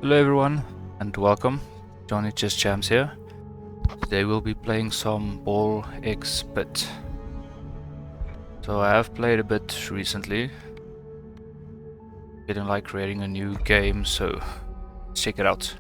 Hello everyone and welcome. Johnny Just Jams here. Today we'll be playing some Ball X Bit. So I have played a bit recently. Didn't like creating a new game, so let's check it out.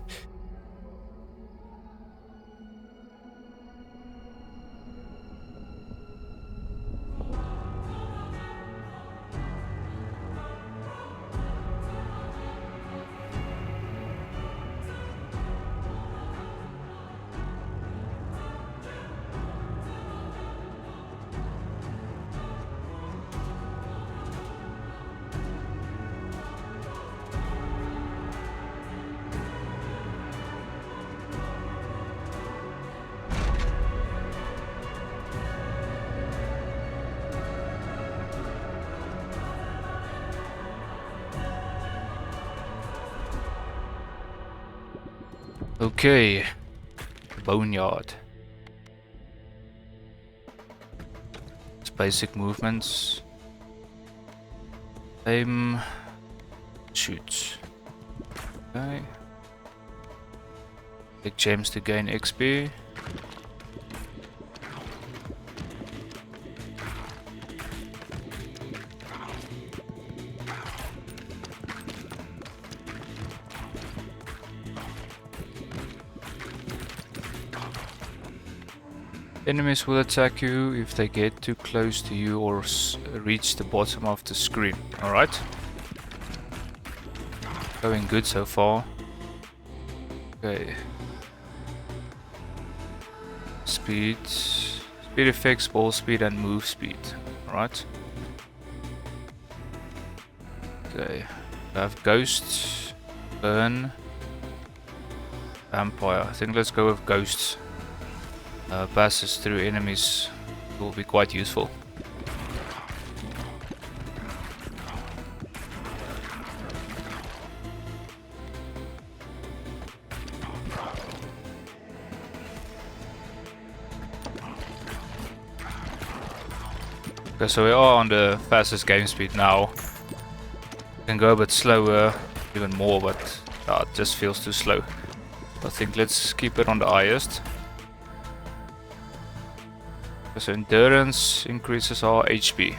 Okay, Boneyard. It's basic movements. Aim, shoot. Okay. Take gems to gain XP. Enemies will attack you if they get too close to you or reach the bottom of the screen. Alright. Going good so far. Okay. Speed. Speed effects, ball speed and move speed. Alright. Okay. I have Ghost, Burn, Vampire. I think let's go with Ghosts. Passes through enemies will be quite useful. Okay, so we are on the fastest game speed now. Can go a bit slower, even more, but it just feels too slow. I think let's keep it on the highest. So endurance increases our HP.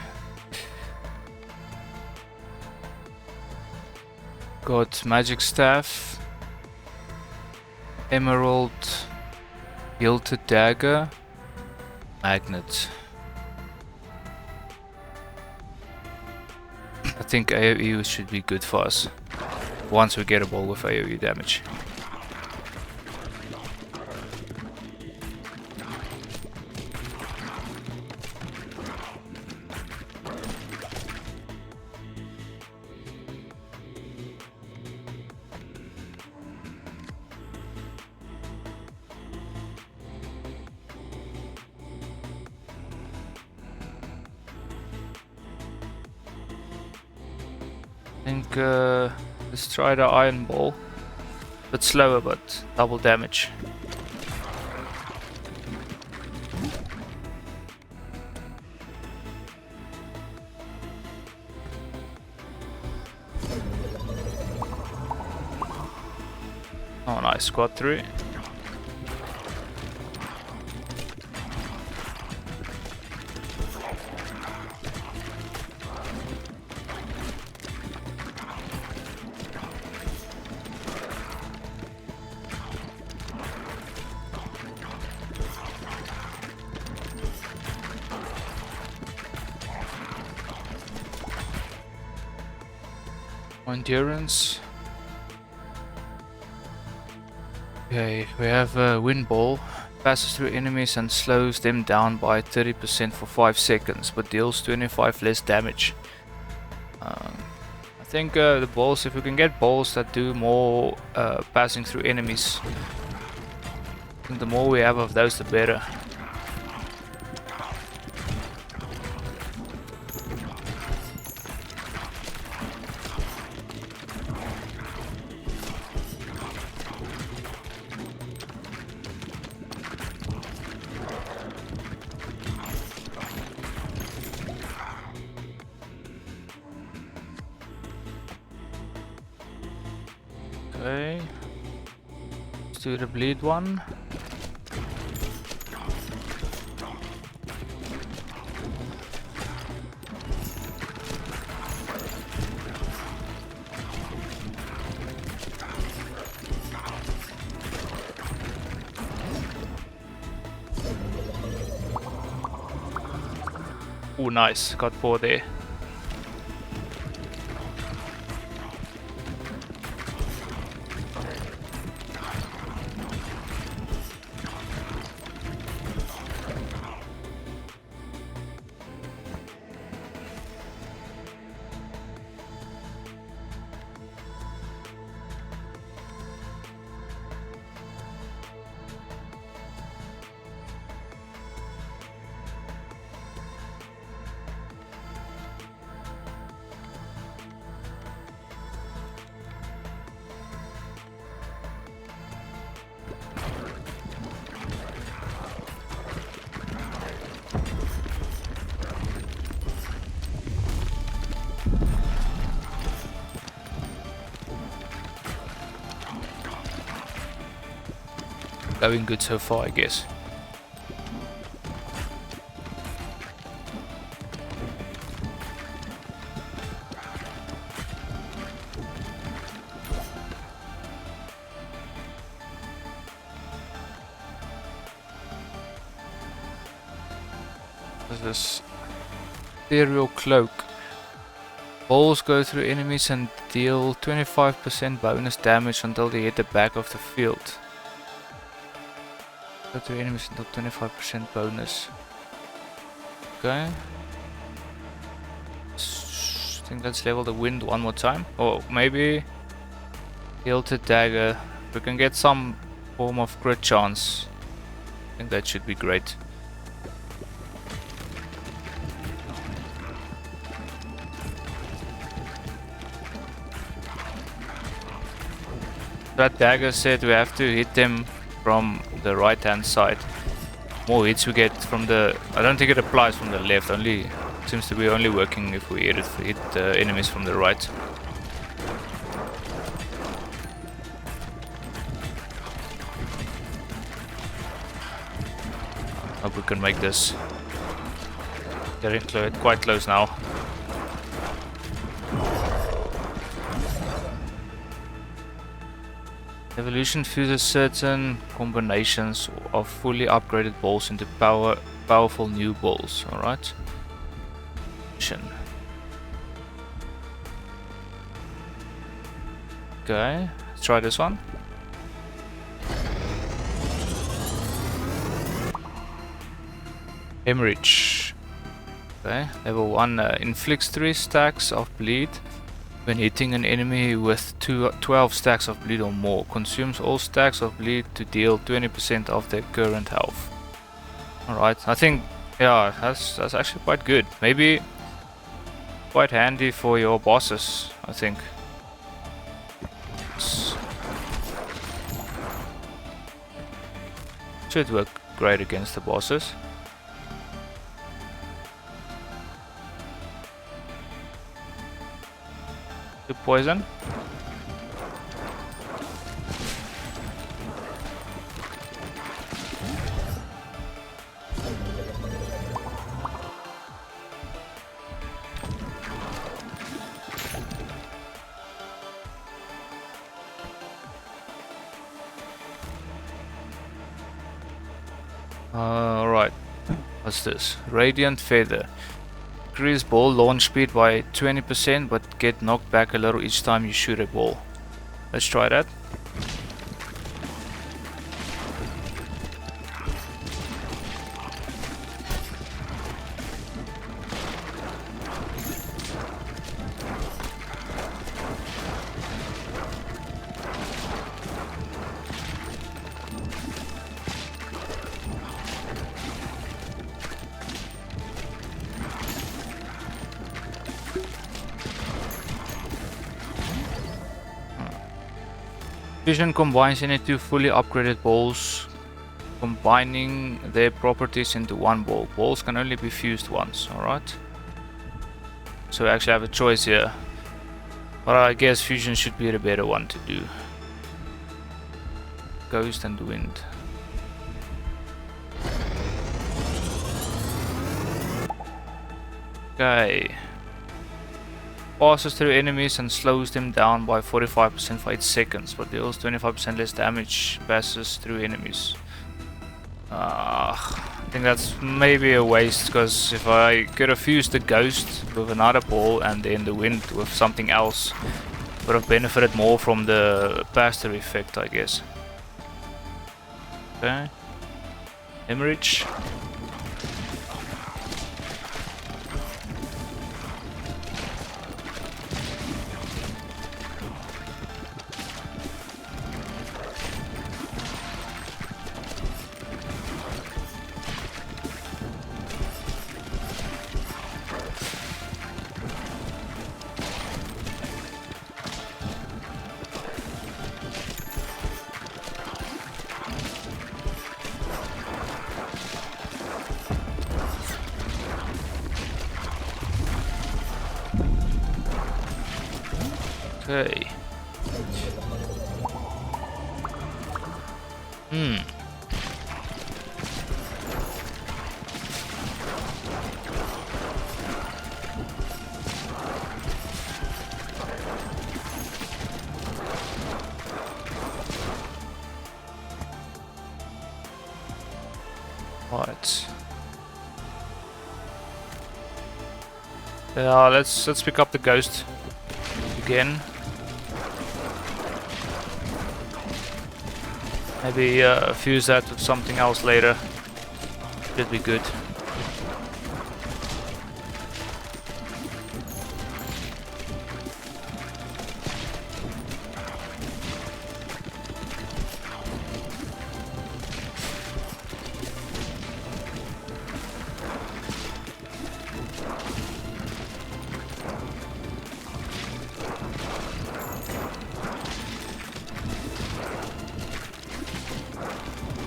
Got magic staff, emerald, gilded dagger, magnet. I think AoE should be good for us once we get a ball with AoE damage. I think let's try the iron ball. A bit slower, but double damage. Oh nice, squad 3. Endurance. Okay, we have a wind ball. Passes through enemies and slows them down by 30% for 5 seconds, but deals 25 less damage. I think the balls, if we can get balls that do more passing through enemies, I think the more we have of those, the better. Okay. Let's do the bleed one. Oh, nice. Got 4 there. Going good so far, I guess. What is this? Ethereal Cloak. Balls go through enemies and deal 25% bonus damage until they hit the back of the field. Go through enemies until 25% bonus. Okay. I think let's level the wind one more time. Or maybe Hilted Dagger. We can get some form of crit chance. I think that should be great. That dagger said we have to hit them from the right hand side. More hits we get from the... I don't think it applies from the left, only seems to be only working if we hit the enemies from the right. Hope we can make this. Getting quite close now. Evolution fuses certain combinations of fully upgraded balls into powerful new balls. Alright. Okay, let's try this one. Hemorrhage. Okay, level 1 inflicts 3 stacks of bleed when hitting an enemy with 12 stacks of bleed or more. Consumes all stacks of bleed to deal 20% of their current health. Alright, I think, yeah, that's actually quite good. Maybe quite handy for your bosses, I think. Should work great against the bosses. Poison. Right. What's this? Radiant Feather. Increase ball launch speed by 20% but get knocked back a little each time you shoot a ball. Let's try that. Fusion combines any two fully upgraded balls, combining their properties into one ball. Balls can only be fused once, alright? So we actually have a choice here. But I guess fusion should be the better one to do. Ghost and Wind. Okay. Passes through enemies and slows them down by 45% for 8 seconds, but deals 25% less damage. Passes through enemies. I think that's maybe a waste, because if I could have fused the Ghost with another ball and then the Wind with something else, would have benefited more from the pass-through effect, I guess. Okay. Hemorrhage. Okay. Right. Yeah, let's pick up the Ghost again. Maybe fuse that with something else later. Should be good.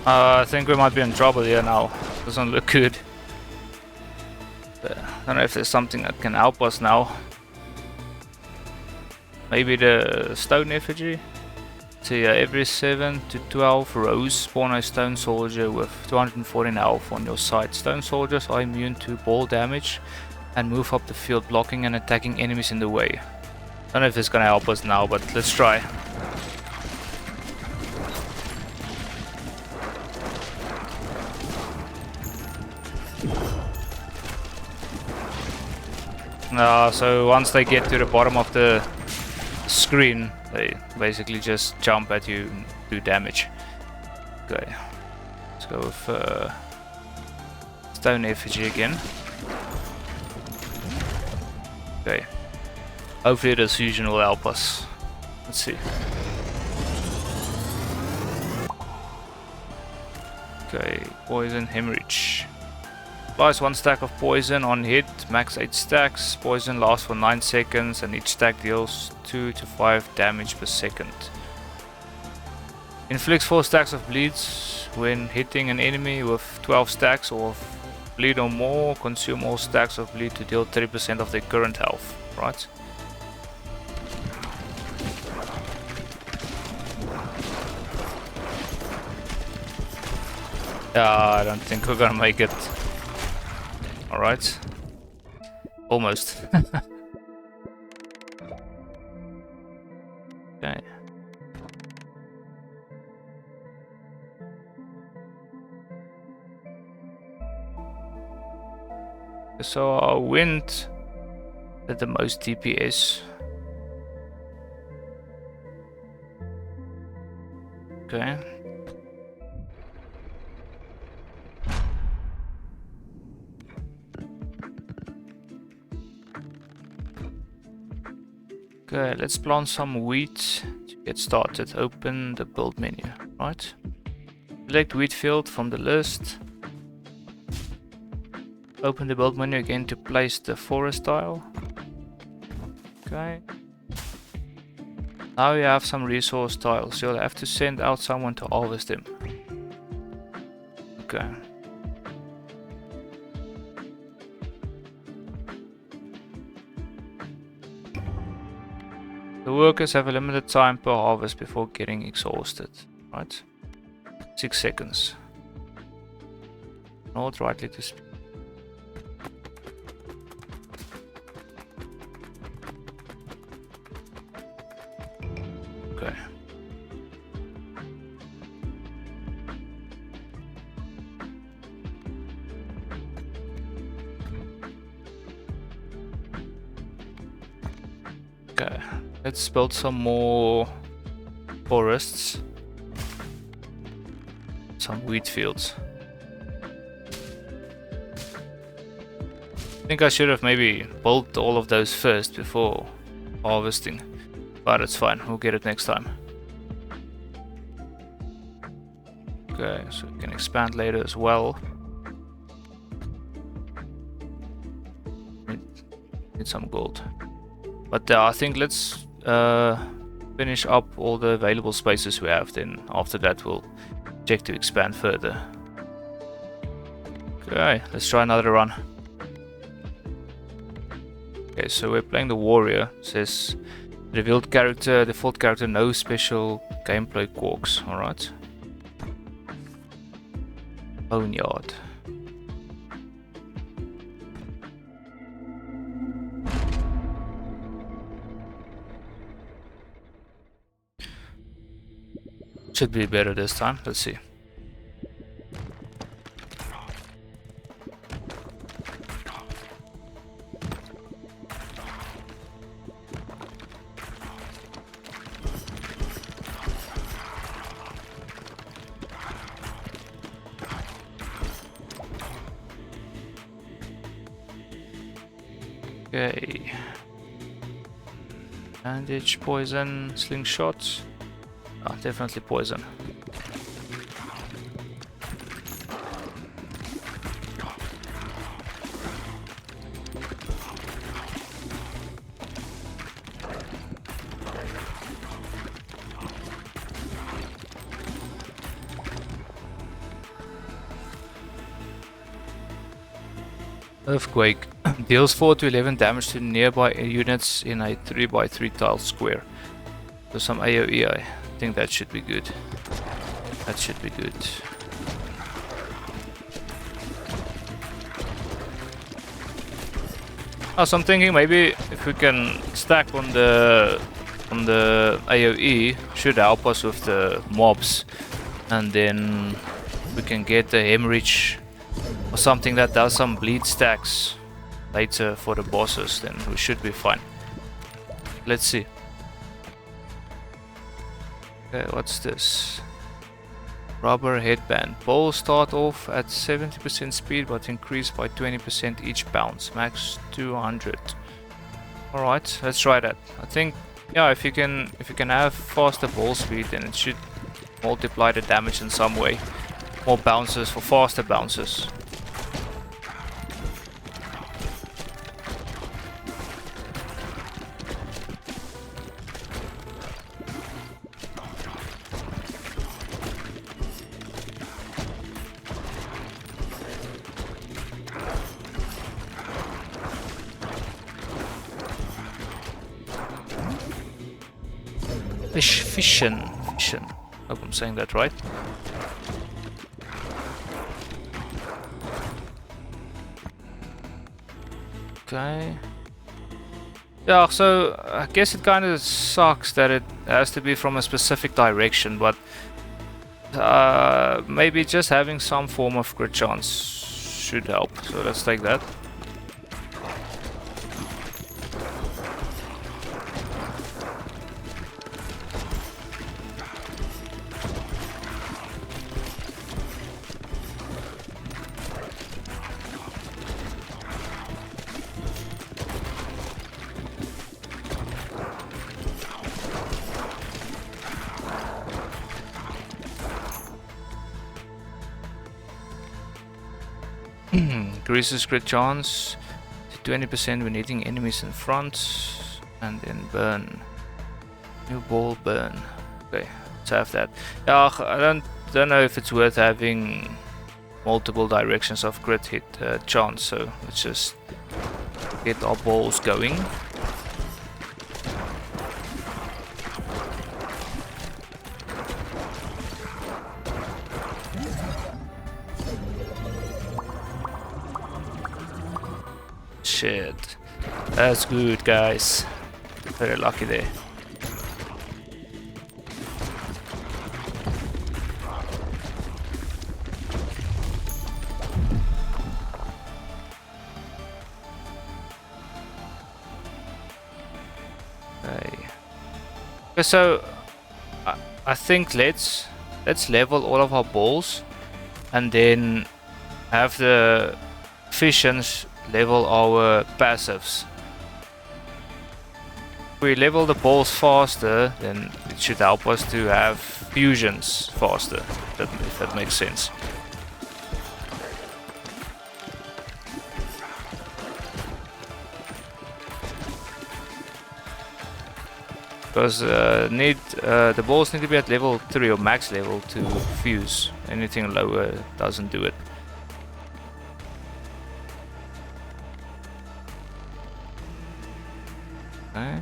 I think we might be in trouble here now. Doesn't look good. I don't know if there's something that can help us now. Maybe the stone effigy? So yeah, every 7 to 12 rows spawn a stone soldier with 214 health on your side. Stone soldiers are immune to ball damage and move up the field, blocking and attacking enemies in the way. I don't know if it's gonna help us now, but let's try. So once they get to the bottom of the screen, they basically just jump at you and do damage. Okay, let's go with stone effigy again. Okay, hopefully this fusion will help us. Let's see. Okay, poison hemorrhage. Applies 1 stack of poison on hit, max 8 stacks. Poison lasts for 9 seconds and each stack deals 2 to 5 damage per second. Inflicts 4 stacks of bleeds when hitting an enemy with 12 stacks or bleed or more. Consume all stacks of bleed to deal 30% of their current health. Right? I don't think we're gonna make it. Alright. Almost. Okay. So our wind at the most DPS. Okay. Okay, let's plant some wheat to get started. Open the build menu, right? Select wheat field from the list. Open the build menu again to place the forest tile. Okay. Now you have some resource tiles. You'll have to send out someone to harvest them. Okay. The workers have a limited time per harvest before getting exhausted, right? 6 seconds. Not rightly to speed. Okay. Okay, let's build some more forests. Some wheat fields. I think I should have maybe built all of those first before harvesting, but it's fine, we'll get it next time. Okay, so we can expand later as well. Need some gold. But I think let's finish up all the available spaces we have, then after that we'll check to expand further. Okay, let's try another run. Okay, so we're playing the warrior. It says revealed character, default character, no special gameplay quirks. Alright. Boneyard. Should be better this time. Let's see. Okay. Bandage, poison, slingshot. Oh, definitely poison. Earthquake deals 4 to 11 damage to nearby units in a 3x3 tile square. So some AoE, I think that should be good. That should be good. So I'm thinking maybe if we can stack on the AoE, should help us with the mobs, and then we can get the hemorrhage or something that does some bleed stacks later for the bosses, then we should be fine. Let's see. Okay, what's this? Rubber headband. Balls start off at 70% speed but increase by 20% each bounce. Max 200. Alright, let's try that. I think, yeah, if you can have faster ball speed, then it should multiply the damage in some way. More bounces for faster bounces. Fission. Hope I'm saying that right. Okay. Yeah, so I guess it kind of sucks that it has to be from a specific direction, but maybe just having some form of crit chance should help. So let's take that. Increases crit chance to 20% when hitting enemies in front, and then burn. New ball burn. Okay, let's have that. Yeah, I don't know if it's worth having multiple directions of crit hit chance, so let's just get our balls going. shit. That's good, guys. Very lucky there. Okay, so I think let's level all of our balls and then have the fissions level our passives. If we level the balls faster, then it should help us to have fusions faster, if that makes sense. Because the balls need to be at level 3 or max level to fuse. Anything lower doesn't do it. Okay.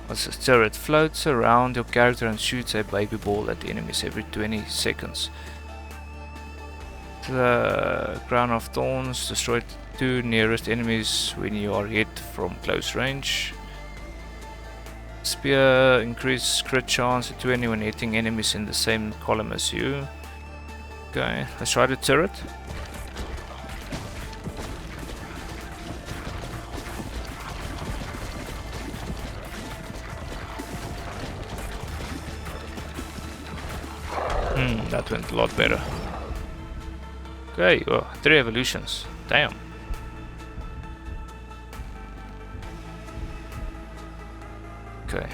What's this? Turret floats around your character and shoots a baby ball at enemies every 20 seconds. The Crown of Thorns destroy 2 nearest enemies when you are hit from close range. Spear increase crit chance to 20 when hitting enemies in the same column as you. Okay, let's try the turret. That went a lot better. Okay, 3 evolutions. Damn. Okay.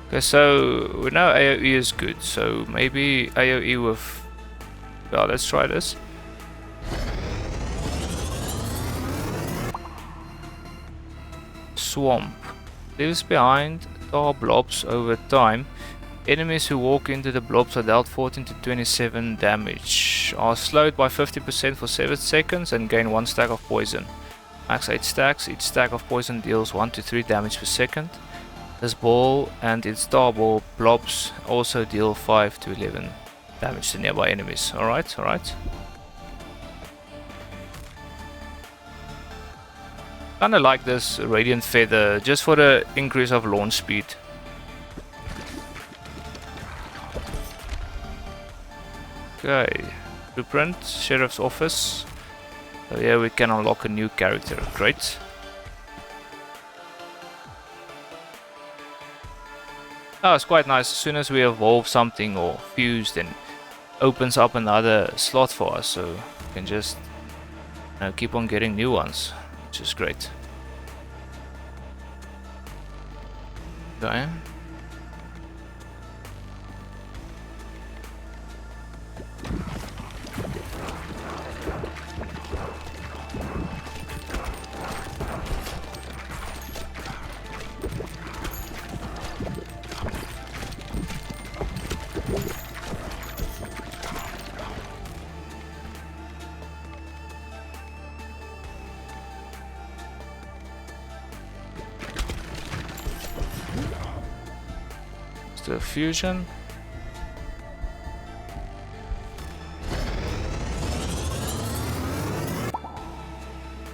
Okay, so we know AoE is good, so maybe AoE with... Well, let's try this. Swamp. Leaves behind tar blobs over time. Enemies who walk into the blobs are dealt 14 to 27 damage. Are slowed by 50% for 7 seconds and gain 1 stack of poison. Max 8 stacks. Each stack of poison deals 1 to 3 damage per second. This ball and its tar ball blobs also deal 5 to 11 damage to nearby enemies. Alright, alright. Kinda like this Radiant Feather just for the increase of launch speed. Okay, blueprint, Sheriff's Office. So yeah, we can unlock a new character. Great. Oh, it's quite nice. As soon as we evolve something or fuse, then opens up another slot for us, so we can just keep on getting new ones, which is great. Okay. The fusion.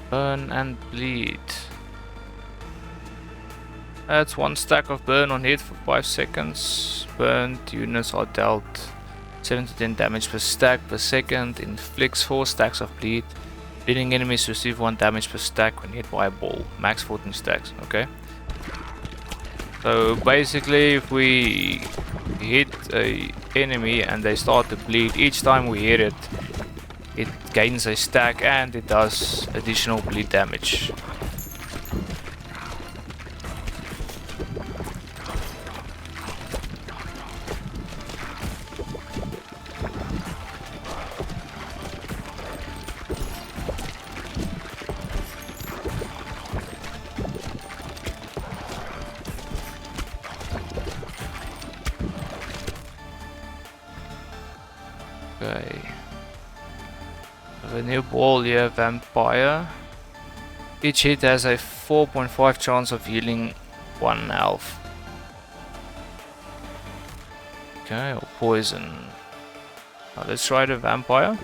Burn and bleed. Adds 1 stack of burn on hit for 5 seconds. Burned units are dealt 7 to 10 damage per stack per second. Inflicts 4 stacks of bleed. Bleeding enemies receive 1 damage per stack when hit by a ball. Max 14 stacks. Okay. So basically, if we hit a enemy and they start to bleed, each time we hit it, it gains a stack and it does additional bleed damage. Okay. The new ball here, Vampire. Each hit has a 4.5 chance of healing 1 health. Okay, or poison. Now let's try the vampire.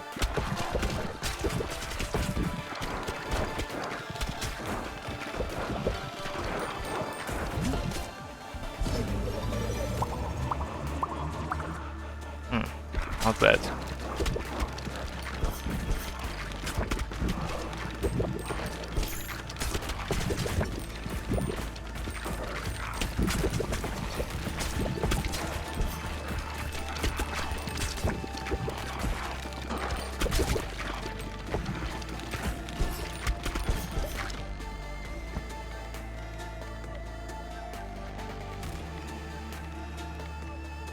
Not bad.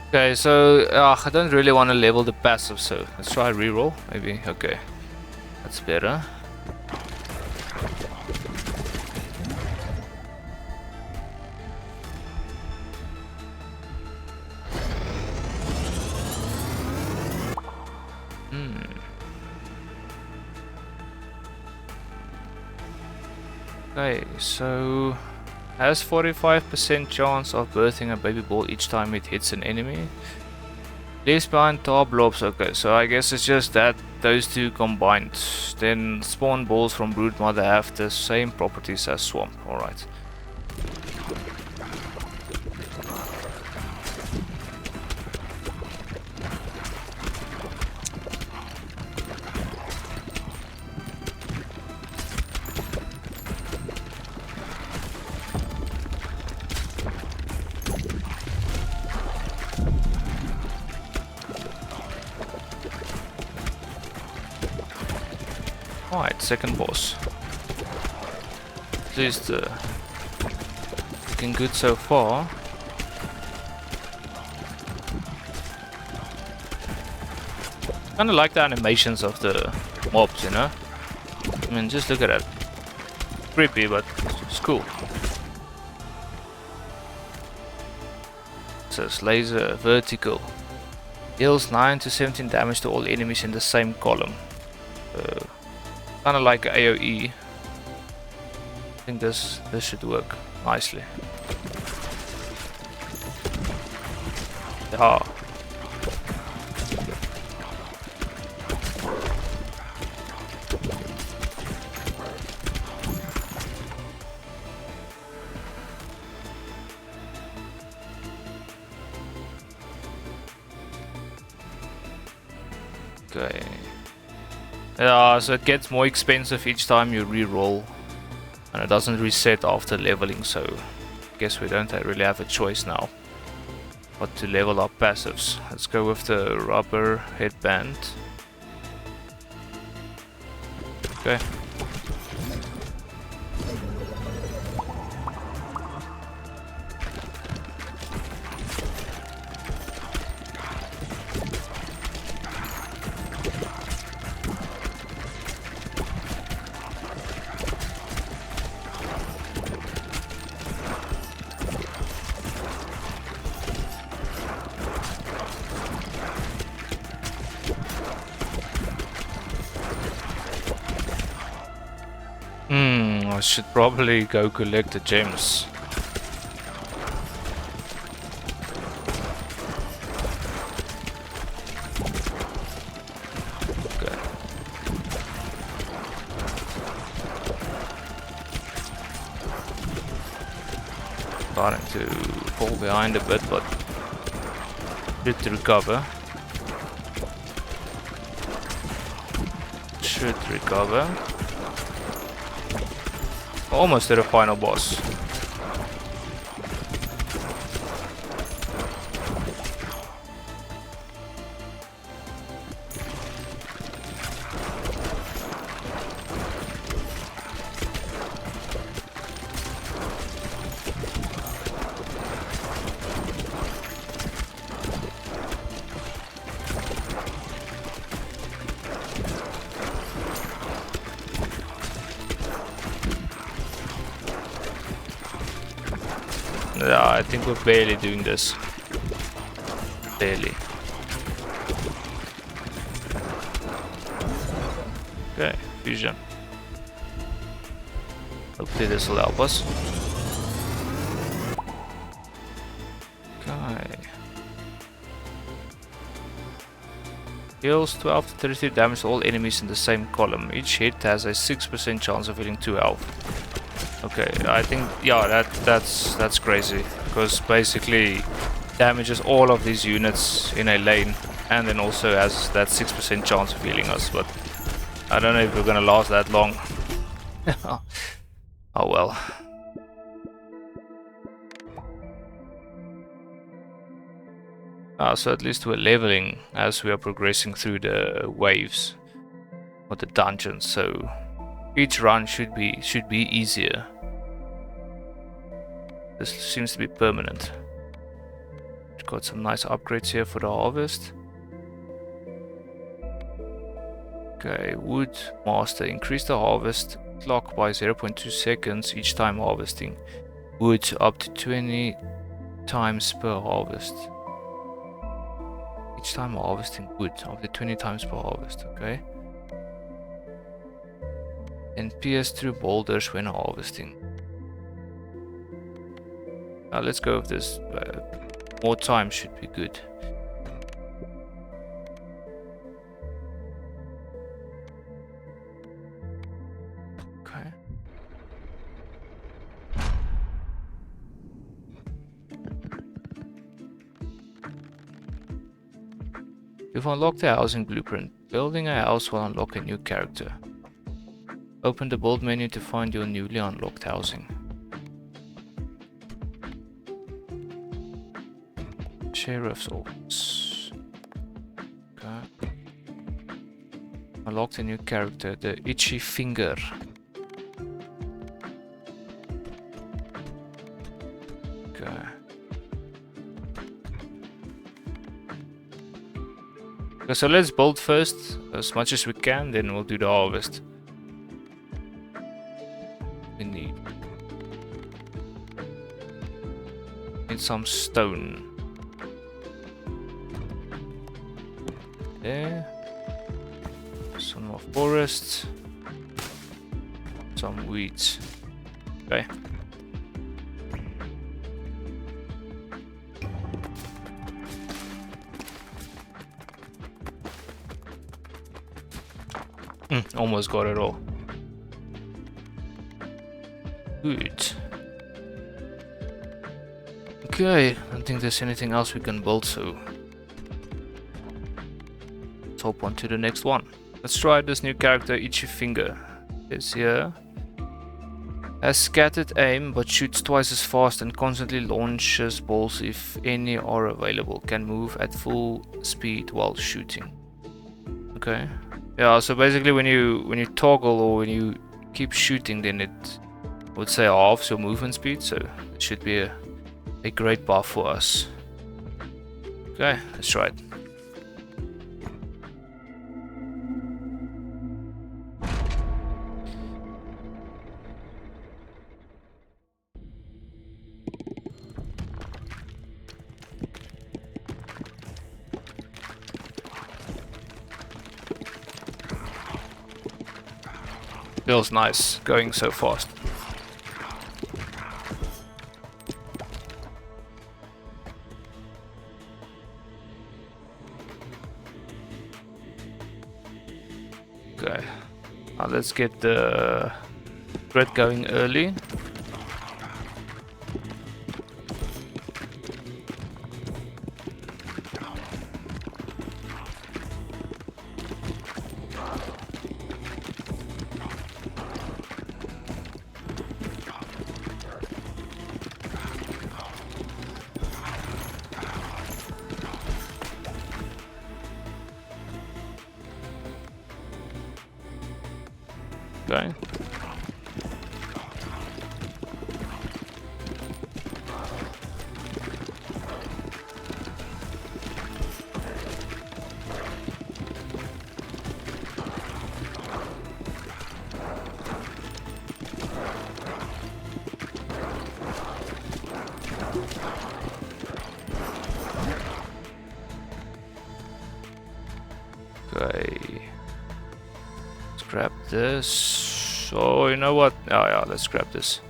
Okay, so I don't really want to level the passive, so let's try reroll, maybe. Okay, that's better. Okay, so has 45% chance of birthing a baby ball each time it hits an enemy. Leaves behind tar blobs. Okay, so I guess it's just that those two combined. Then spawn balls from broodmother have the same properties as swamp. Alright. Alright, second boss. At least looking good so far. Kinda like the animations of the mobs, you know? I mean, just look at that. Creepy, but it's cool. It says laser vertical. Deals 9 to 17 damage to all enemies in the same column. Kinda like AoE. I think this should work nicely. Yeah. Okay. Yeah, so it gets more expensive each time you re-roll, and it doesn't reset after leveling, so I guess we don't really have a choice now but to level up passives. Let's go with the rubber headband. Okay. I should probably go collect the gems. Okay. Starting to fall behind a bit, but should recover. Should recover. Almost to the final boss. Yeah, I think we're barely doing this. Barely. Okay, fusion. Hopefully this will help us. Okay. Deals 12 to 33 damage to all enemies in the same column. Each hit has a 6% chance of healing 2 health. Okay, I think, yeah, that's crazy. Because basically damages all of these units in a lane. And then also has that 6% chance of healing us. But I don't know if we're gonna last that long. Oh well. So at least we're leveling as we are progressing through the waves or the dungeons, so each run should be easier. This seems to be permanent. Got some nice upgrades here for the harvest. Okay, Wood Master. Increase the harvest clock by 0.2 seconds each time harvesting. Wood up to 20 times per harvest. Each time harvesting wood up to 20 times per harvest, okay. And pierce through boulders when harvesting. Now let's go with this. More time should be good. Okay. You've unlocked the housing blueprint. Building a house will unlock a new character. Open the build menu to find your newly unlocked housing. Sheriff's office. Okay. Unlocked a new character, the Itchy Finger. Okay. Okay, so let's build first as much as we can, then we'll do the harvest. We need some stone. There. Some more forests. Some weeds. Okay. Almost got it all. Good. Okay, I don't think there's anything else we can build, so let's hop on to the next one. Let's try this new character, Itchy Finger. This here has scattered aim but shoots twice as fast and constantly launches balls if any are available. Can move at full speed while shooting. Okay. Yeah, so basically when you toggle or when you keep shooting, then it would say halves your movement speed, so it should be a great buff for us. Okay, let's try it. Feels nice going so fast. Okay, now let's get the grid going early. Okay. Okay. Let's grab this. Oh, you know what? Oh yeah, let's grab this.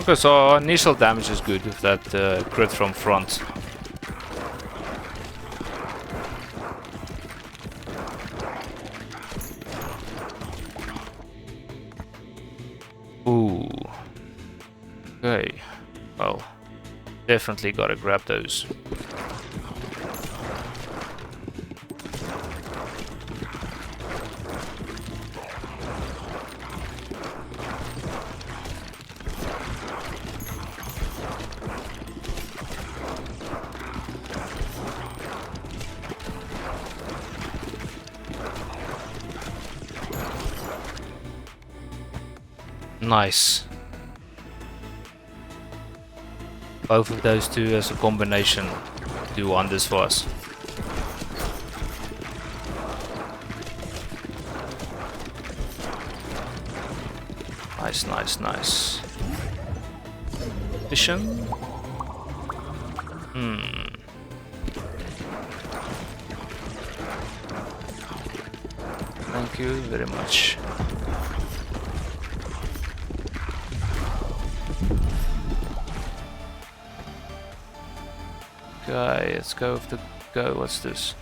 Because our initial damage is good with that crit from front. Ooh. Okay. Well, definitely gotta grab those. Nice. Both of those two as a combination do wonders for us. Nice, nice, nice. Vision. Thank you very much. Okay, let's go with the go. What's this?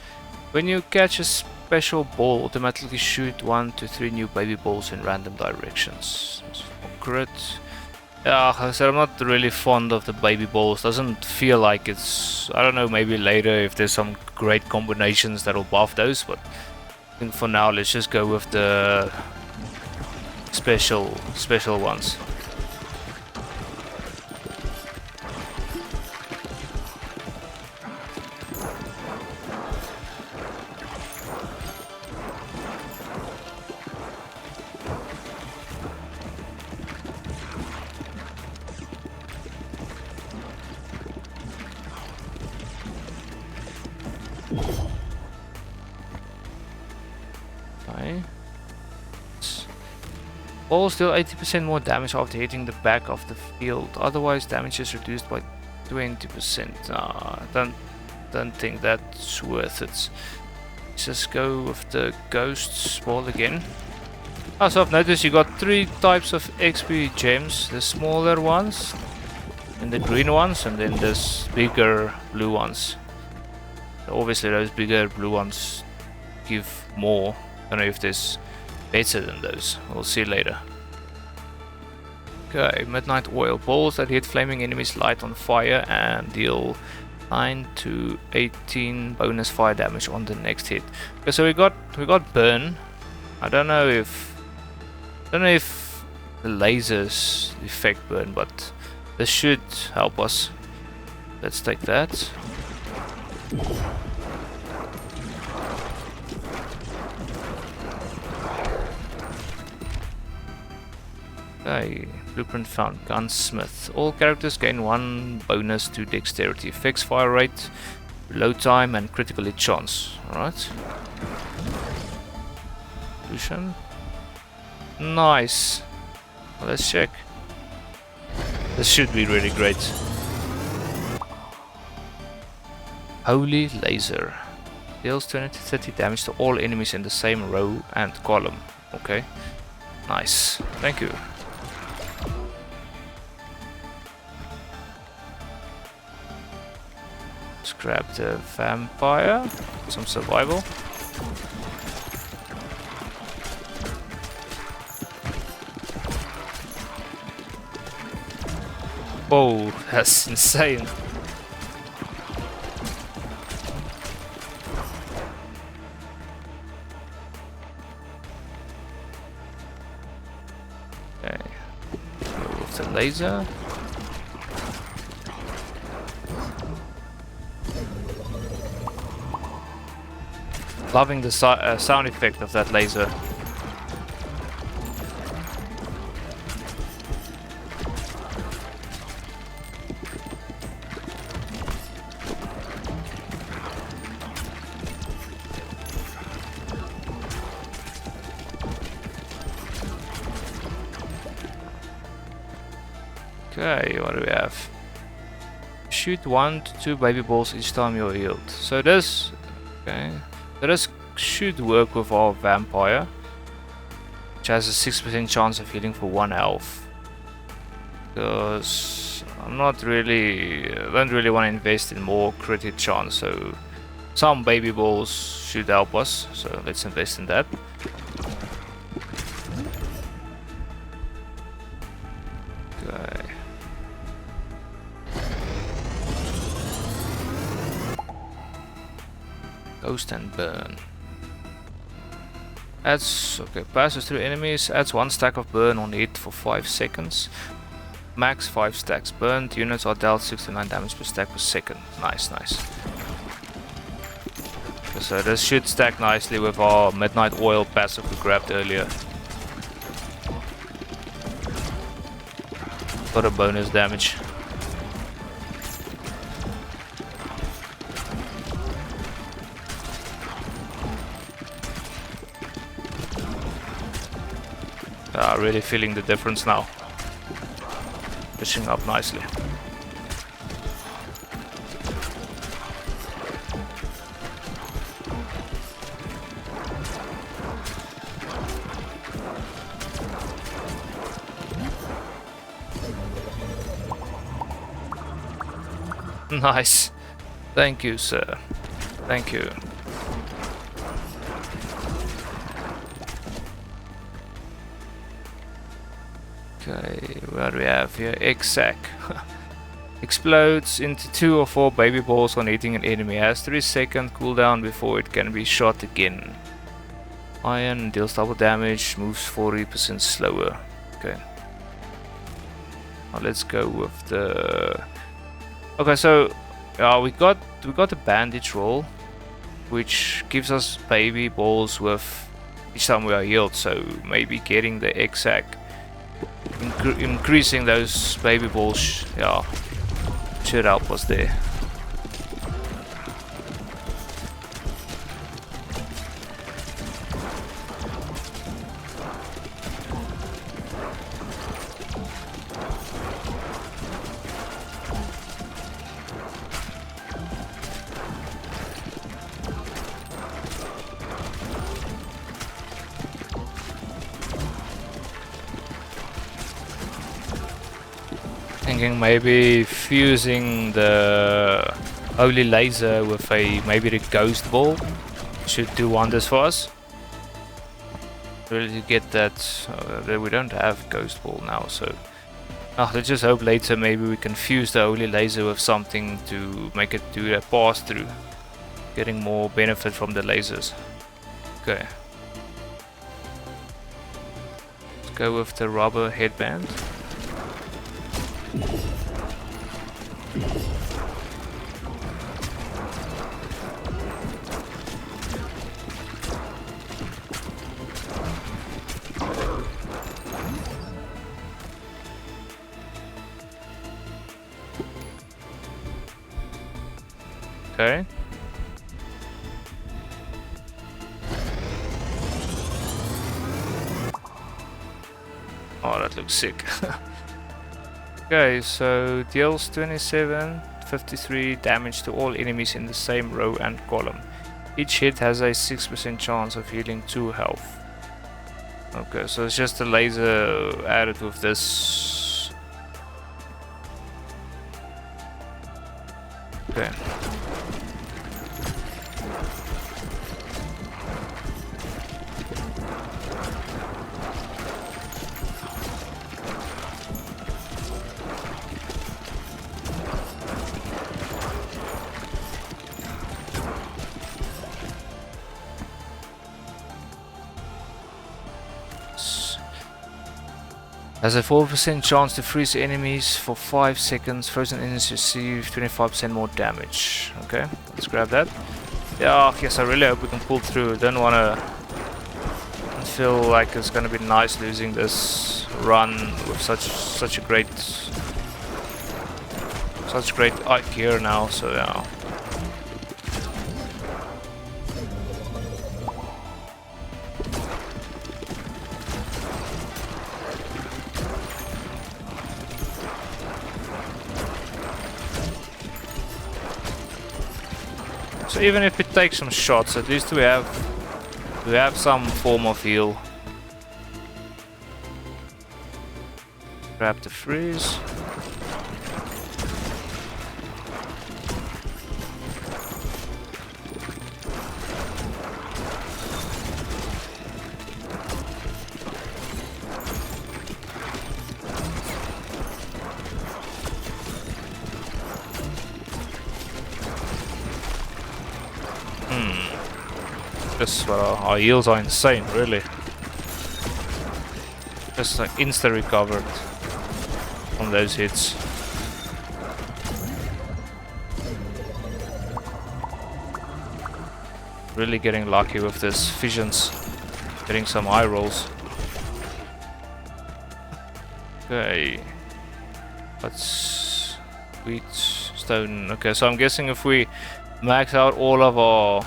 When you catch a special ball, automatically shoot 1 to 3 new baby balls in random directions. Crit. Yeah, I said I'm not really fond of the baby balls. Doesn't feel like it's. I don't know. Maybe later if there's some great combinations that'll buff those, but I think for now let's just go with the special ones. Okay. Balls deal 80% more damage after hitting the back of the field. Otherwise, damage is reduced by 20%. Don't think that's worth it. Let's just go with the ghost ball again. Also, I've noticed you got 3 types of XP gems: the smaller ones, and the green ones, and then there's bigger blue ones. Obviously, those bigger blue ones give more. I don't know if there's better than those. We'll see later. Okay, midnight oil balls that hit flaming enemies light on fire and deal 9 to 18 bonus fire damage on the next hit. Okay, so we got burn. I don't know if the lasers effect burn, but this should help us. Let's take that. Okay, blueprint found. Gunsmith. All characters gain 1 bonus to dexterity, fixed fire rate, reload time, and critical hit chance. Alright. Solution. Nice. Well, let's check. This should be really great. Holy Laser. Deals 20 to 30 damage to all enemies in the same row and column. Okay. Nice. Thank you. Let's grab the vampire. Some survival. Whoa, that's insane. Okay, go with the laser. Loving the sound effect of that laser. Okay, what do we have? Shoot 1 to 2 baby balls each time you're healed. So this, okay, so this should work with our vampire, which has a 6% chance of healing for 1 health. because I'm not really, don't really want to invest in more crit chance, so some baby balls should help us, so let's invest in that. Okay. Ghost and burn. Adds, okay, passes through enemies, adds 1 stack of burn on hit for 5 seconds. Max 5 stacks. Burned units are dealt 6 to 9 damage per stack per second. Nice, nice. So this should stack nicely with our Midnight Oil passive we grabbed earlier. For a bonus damage. Really feeling the difference now. Pushing up nicely. Nice. Thank you, sir. Thank you. Okay, what do we have here? Exact. Explodes into 2 or 4 baby balls on hitting an enemy. Has 3-second cooldown before it can be shot again. Iron deals double damage, moves 40% slower. Okay. Now let's go with the. Okay, so we got the bandage roll, which gives us baby balls with each time we are healed. So maybe getting the exact. Increasing those baby balls, yeah, should help us there. Thinking maybe fusing the holy laser with maybe the ghost ball should do wonders for us. Really get that. We don't have ghost ball now, so let's just hope later maybe we can fuse the holy laser with something to make it do a pass through, getting more benefit from the lasers. Okay, let's go with the rubber headband. Okay. Oh, that looks sick. Okay, so deals 53 damage to all enemies in the same row and column. Each hit has a 6% chance of healing 2 health. Okay, so it's just a laser added with this. Okay. Has a 4% chance to freeze enemies for 5 seconds. Frozen enemies receive 25% more damage. Okay, let's grab that. Yeah, yes, I really hope we can pull through. Don't wanna feel like it's gonna be nice losing this run with such a great gear now. So yeah. So even if it takes some shots, at least we have some form of heal. Grab the freeze. This our heals are insane, really. Just like insta recovered from those hits. Really getting lucky with this visions, getting some eye rolls. Okay, that's wheat stone. Okay, so I'm guessing if we max out all of our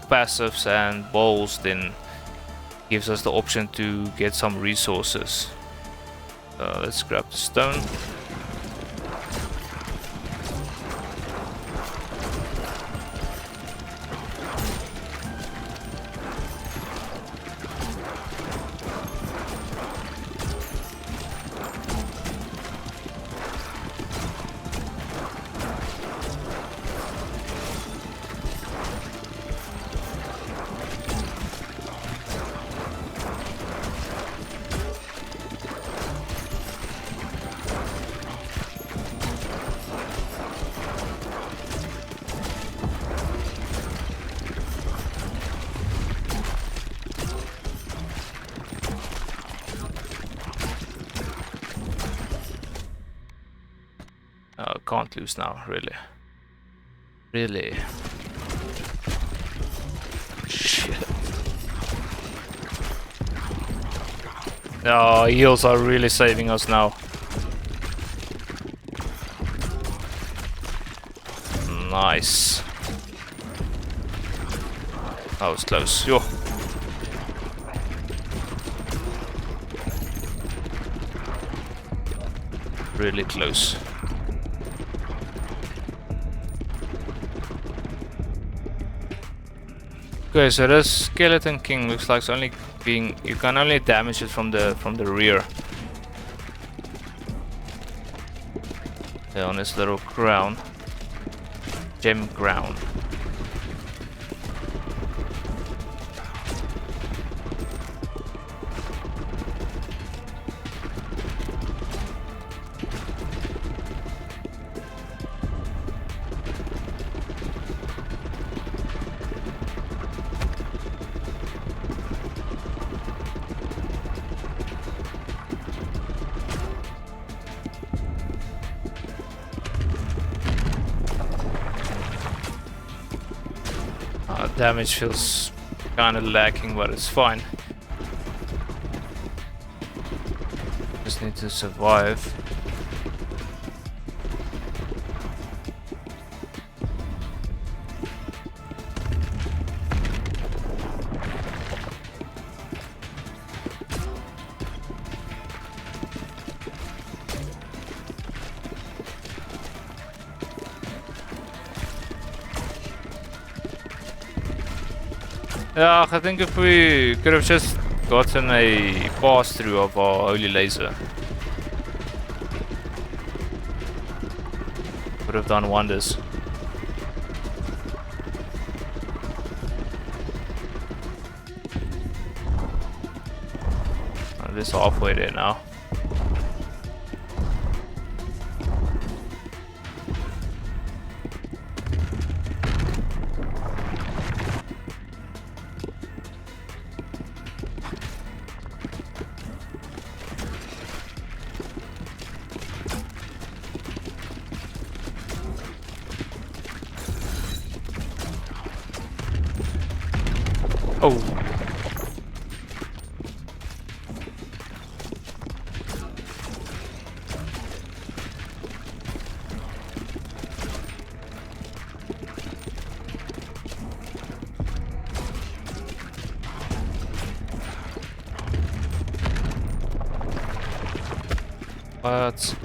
passives and bowls, then gives us the option to get some resources. Let's grab the stone. Can't lose now, really. Really. Shit. Oh, heals are really saving us now. Nice. That was close. Yo. Really close. Okay, so this skeleton king looks like it's only being, you can only damage it from the rear. Yeah, on this little crown, gem crown. Damage feels kinda lacking, but it's fine. Just need to survive. Yeah, I think if we could have just gotten a pass-through of our holy laser, would have done wonders. I'm just halfway there now. Oh. What?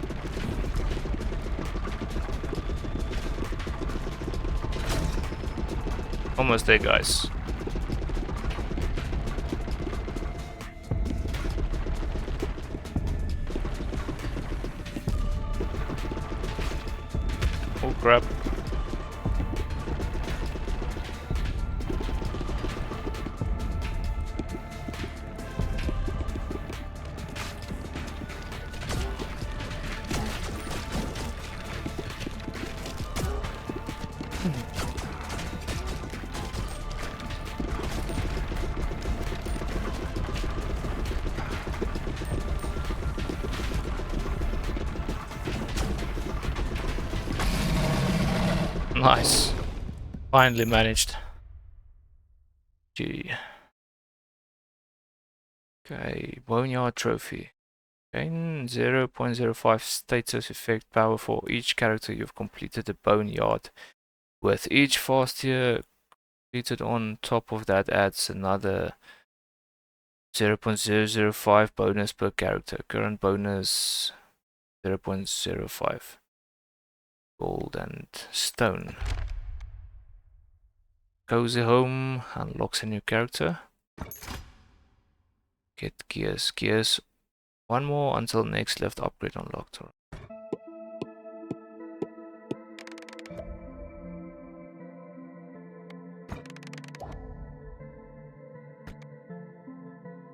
Almost there, guys. Oh crap. Nice. Finally managed. Gee. Okay, Boneyard Trophy. Gain 0.05 status effect power for each character you've completed the Boneyard. With each fast tier completed on top of that adds another 0.005 bonus per character. Current bonus 0.05. Gold and stone. Cozy Home unlocks a new character. Get gears. Gears. One more until next left upgrade unlocked.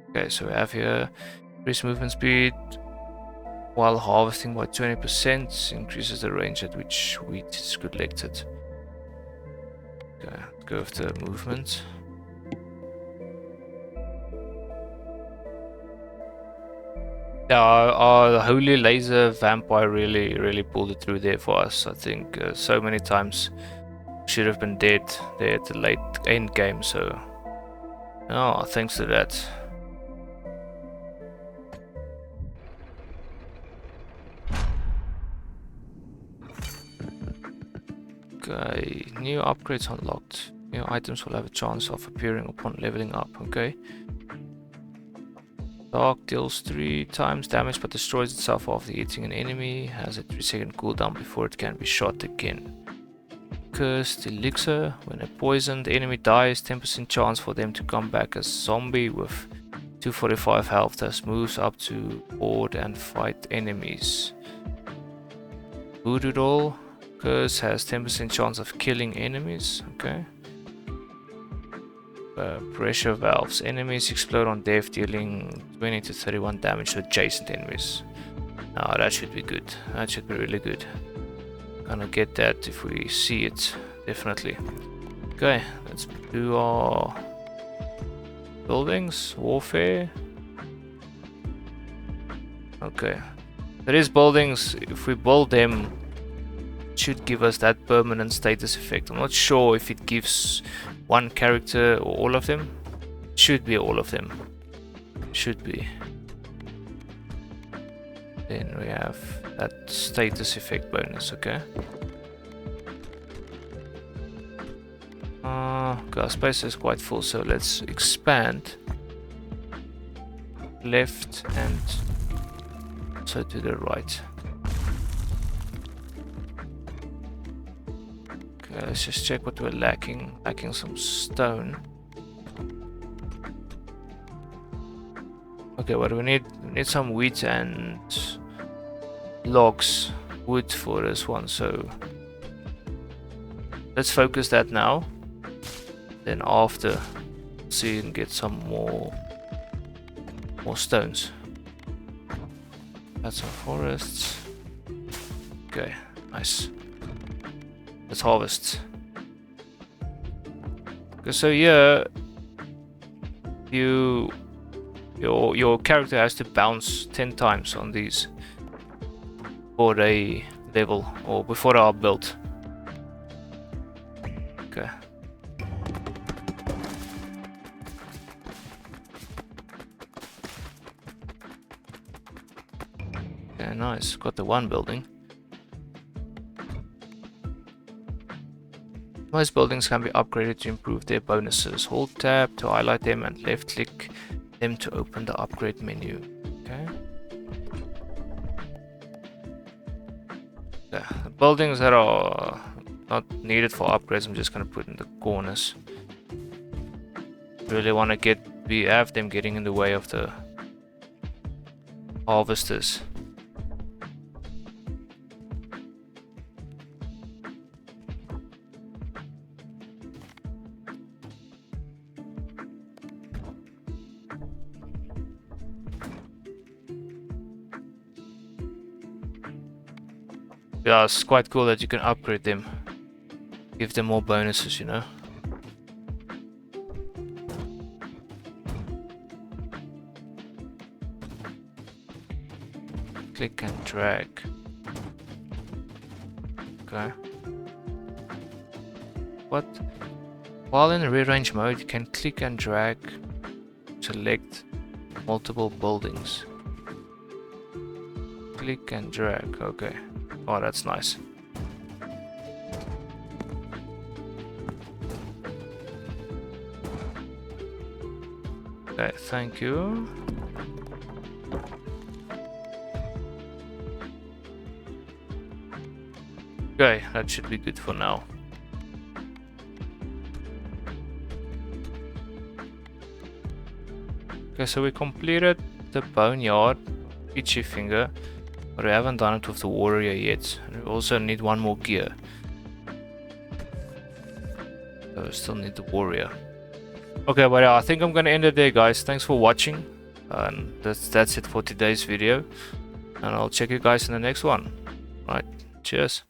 Okay, so we have here increase movement speed while harvesting by 20%, increases the range at which wheat is collected. Okay, let's go with the movement. Our Holy Laser Vampire really pulled it through there for us. I think so many times should have been dead there at the late end game, so oh, thanks to that. Okay, new upgrades unlocked. New items will have a chance of appearing upon leveling up, okay. Dark deals 3 times damage but destroys itself after hitting an enemy. Has a 3-second cooldown before it can be shot again. Cursed Elixir. When a poisoned enemy dies, 10% chance for them to come back as zombie with 245 health. Thus moves up to board and fight enemies. Voodoo Doll. Curse has 10% chance of killing enemies. Okay. Pressure valves. Enemies explode on death, dealing 20 to 31 damage to adjacent enemies. Now that should be good. That should be really good. Gonna get that if we see it, definitely. Okay, let's do our buildings. Warfare. Okay. There is buildings. If we build them, it should give us that permanent status effect. I'm not sure if it gives one character or all of them. Should be all of them. Should be. Then we have that status effect bonus, okay? Our space is quite full, so let's expand. Left and so to the right. Okay, let's just check what we're lacking. Lacking some stone. Okay, what do we need? We need some wheat and logs, wood for this one, so let's focus that now. Then after, see and get some more stones. That's some forests. Okay, nice. Let's harvest. Okay, so yeah, your character has to bounce 10 times on these before they level or before they are built. Okay. Okay, nice. Got the one building. Most buildings can be upgraded to improve their bonuses. Hold tab to highlight them and left click them to open the upgrade menu. Okay. Yeah, the buildings that are not needed for upgrades, I'm just gonna put in the corners. Really want to have them getting in the way of the harvesters. yeah, it's quite cool that you can upgrade them. Give them more bonuses, you know. Click and drag. Okay. What? While in rearrange mode, you can click and drag, select multiple buildings. Click and drag, okay. Oh, that's nice. Okay, thank you. Okay, that should be good for now. Okay, so we completed the boneyard, itchy finger, but we haven't done it with the warrior yet. And we also need one more gear. So we still need the warrior. Okay, but yeah, I think I'm gonna end it there, guys. Thanks for watching. And that's it for today's video. And I'll check you guys in the next one. Right, cheers.